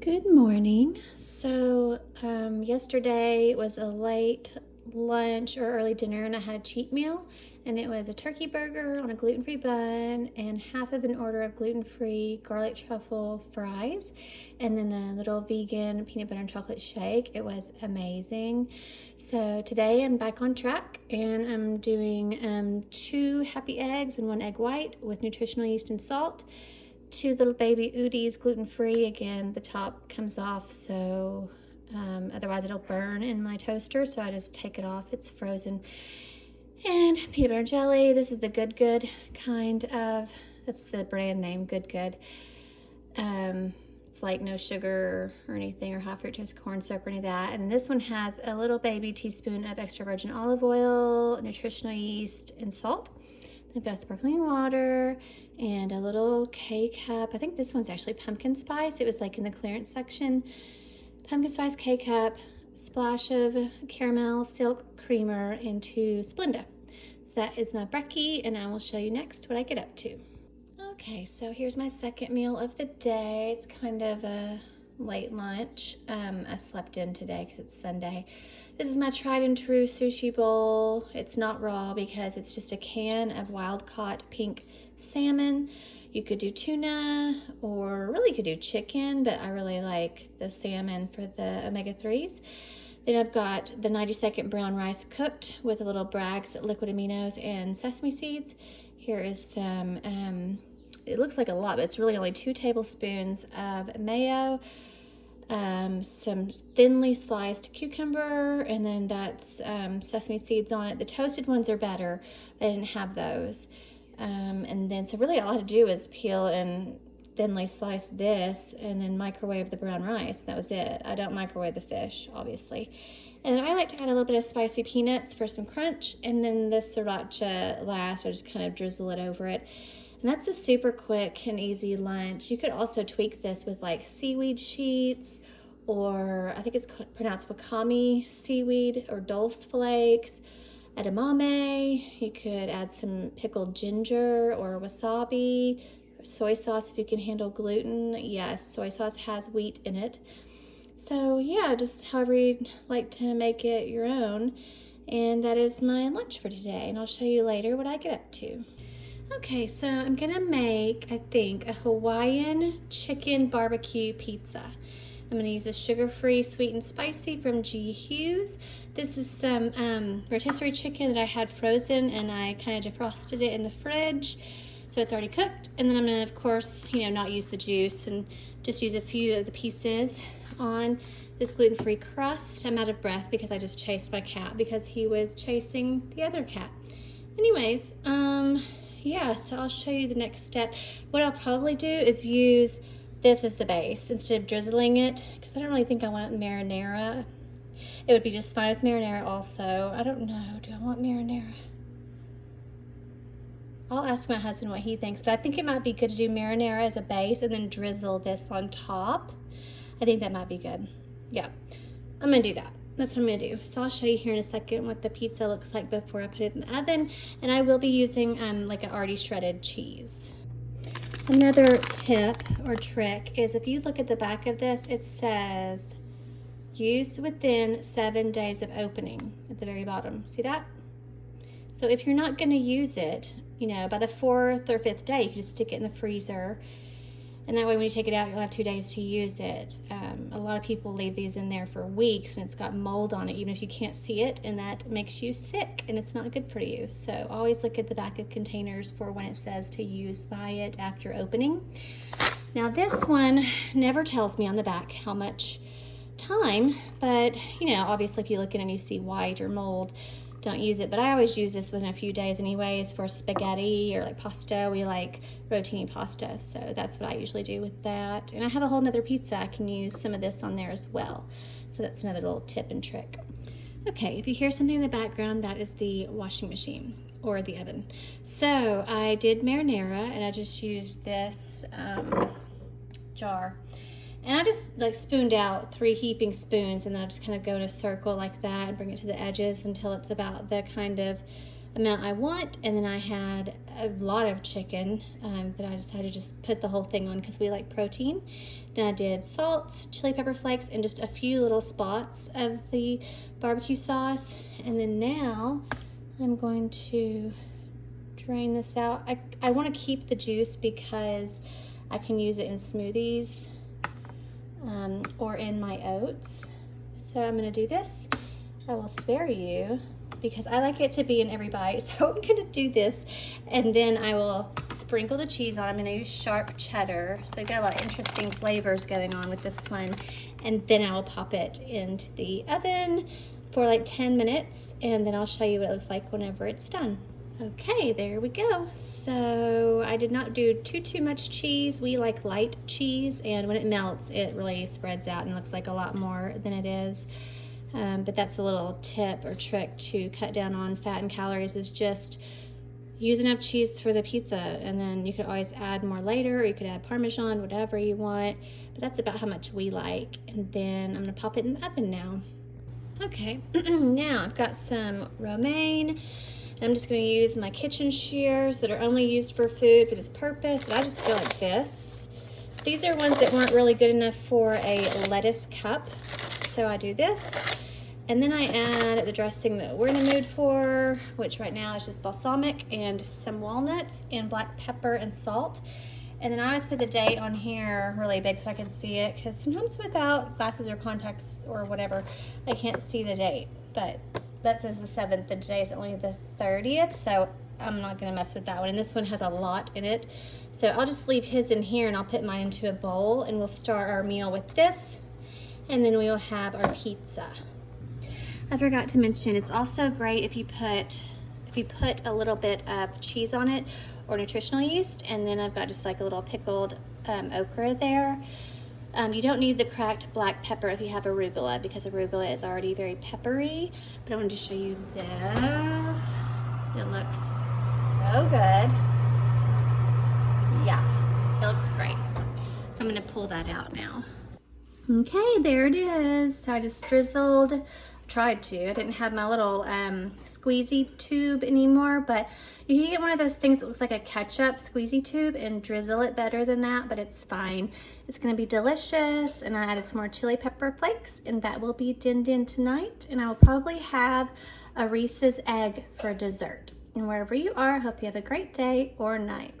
Good morning. Yesterday was a late lunch or early dinner, and I had a cheat meal, and it was a turkey burger on a gluten-free bun and half of an order of gluten-free garlic truffle fries, and then a little vegan peanut butter and chocolate shake. It was amazing. So today I'm back on track, and I'm doing 2 happy eggs and 1 egg white with nutritional yeast and salt. 2 little baby Udis, gluten-free. Again, the top comes off, so otherwise it'll burn in my toaster, so I just take it off. It's frozen. And peanut butter jelly. This is the Good Good kind of, that's the brand name, Good Good. It's like no sugar or anything, or high fructose corn syrup or any of that. And this one has a little baby teaspoon of extra virgin olive oil, nutritional yeast, and salt. I've got sparkling water and a little K-cup. I think this one's actually pumpkin spice. It was like in the clearance section. Pumpkin spice K-cup, splash of caramel silk creamer, and 2 Splenda. So that is my brekkie, and I will show you next what I get up to. Okay, so here's my second meal of the day. It's kind of a late lunch. I slept in today because it's Sunday. This is my tried and true sushi bowl. It's not raw because it's just a can of wild caught pink salmon. You could do tuna, or really you could do chicken, but I really like the salmon for the omega-3s. Then I've got the 90-second brown rice cooked with a little Bragg's liquid aminos and sesame seeds. Here is some, it looks like a lot, but it's really only 2 tablespoons of mayo, some thinly sliced cucumber, and then that's sesame seeds on it. The toasted ones are better. I didn't have those. And then, so really all I had to do was peel and thinly slice this and then microwave the brown rice. That was it. I don't microwave the fish, obviously. And then I like to add a little bit of spicy peanuts for some crunch, and then the sriracha last. I just kind of drizzle it over it. And that's a super quick and easy lunch. You could also tweak this with like seaweed sheets, or I think it's pronounced wakame seaweed, or dulse flakes, edamame. You could add some pickled ginger or wasabi, soy sauce if you can handle gluten. Yes, soy sauce has wheat in it. So yeah, just however you'd like to make it your own. And that is my lunch for today, and I'll show you later what I get up to. Okay, so I'm gonna make, I think, a Hawaiian chicken barbecue pizza. I'm gonna use the sugar-free sweet and spicy from G. Hughes. This is some rotisserie chicken that I had frozen, and I kind of defrosted it in the fridge, so it's already cooked. And then I'm gonna, of course, not use the juice and just use a few of the pieces on this gluten-free crust. I'm out of breath because I just chased my cat because he was chasing the other cat. Anyways, yeah, so I'll show you the next step. What I'll probably do is use this as the base instead of drizzling it, because I don't really think I want marinara. It would be just fine with marinara also. I don't know, do I want marinara? I'll ask my husband what he thinks, but I think it might be good to do marinara as a base and then drizzle this on top. I think that might be good. Yeah, I'm gonna do that. That's what I'm gonna do. So I'll show you here in a second what the pizza looks like before I put it in the oven. And I will be using like an already shredded cheese. Another tip or trick is, if you look at the back of this, it says use within 7 days of opening at the very bottom. See that? So if you're not gonna use it, by the 4th or 5th day, you can just stick it in the freezer. And that way when you take it out, you'll have 2 days to use it. A lot of people leave these in there for weeks and it's got mold on it, even if you can't see it, and that makes you sick and it's not good for you. So always look at the back of containers for when it says to use by it after opening. Now this one never tells me on the back how much time, but obviously if you look at it and you see white or mold, don't use it. But I always use this within a few days anyways for spaghetti or like pasta. We like rotini pasta, so that's what I usually do with that. And I have a whole nother pizza. I can use some of this on there as well. So that's another little tip and trick. Okay, if you hear something in the background, that is the washing machine or the oven. So I did marinara, and I just used this jar. And I just like spooned out 3 heaping spoons, and then I just kind of go in a circle like that and bring it to the edges until it's about the kind of amount I want. And then I had a lot of chicken that I decided to just put the whole thing on because we like protein. Then I did salt, chili pepper flakes, and just a few little spots of the barbecue sauce. And then now I'm going to drain this out. I want to keep the juice because I can use it in smoothies or in my oats. So I'm going to do this. I will spare you because I like it to be in every bite. So I'm going to do this, and then I will sprinkle the cheese on. I'm going to use sharp cheddar. So I've got a lot of interesting flavors going on with this one. And then I will pop it into the oven for like 10 minutes, and then I'll show you what it looks like whenever it's done. Okay, there we go. So I did not do too much cheese. We like light cheese, and when it melts, it really spreads out and looks like a lot more than it is. But that's a little tip or trick to cut down on fat and calories, is just use enough cheese for the pizza, and then you could always add more later, or you could add Parmesan, whatever you want. But that's about how much we like. And then I'm gonna pop it in the oven now. Okay, now I've got some romaine. I'm just going to use my kitchen shears that are only used for food for this purpose. And I just go like this. These are ones that weren't really good enough for a lettuce cup. So I do this. And then I add the dressing that we're in the mood for, which right now is just balsamic and some walnuts and black pepper and salt. And then I always put the date on here really big so I can see it, because sometimes without glasses or contacts or whatever, I can't see the date. But that says the 7th, and today is only the 30th, so I'm not gonna mess with that one. And this one has a lot in it. So I'll just leave his in here, and I'll put mine into a bowl, and we'll start our meal with this, and then we will have our pizza. I forgot to mention, it's also great if you put a little bit of cheese on it or nutritional yeast, and then I've got just like a little pickled okra there. You don't need the cracked black pepper if you have arugula, because arugula is already very peppery. But I wanted to show you this. It looks so good. Yeah, it looks great. So I'm gonna pull that out now. Okay, there it is. So I just tried to. I didn't have my little squeezy tube anymore, but you can get one of those things that looks like a ketchup squeezy tube and drizzle it better than that, but it's fine. It's gonna be delicious, and I added some more chili pepper flakes, and that will be din tonight. And I will probably have a Reese's egg for dessert. And wherever you are, I hope you have a great day or night.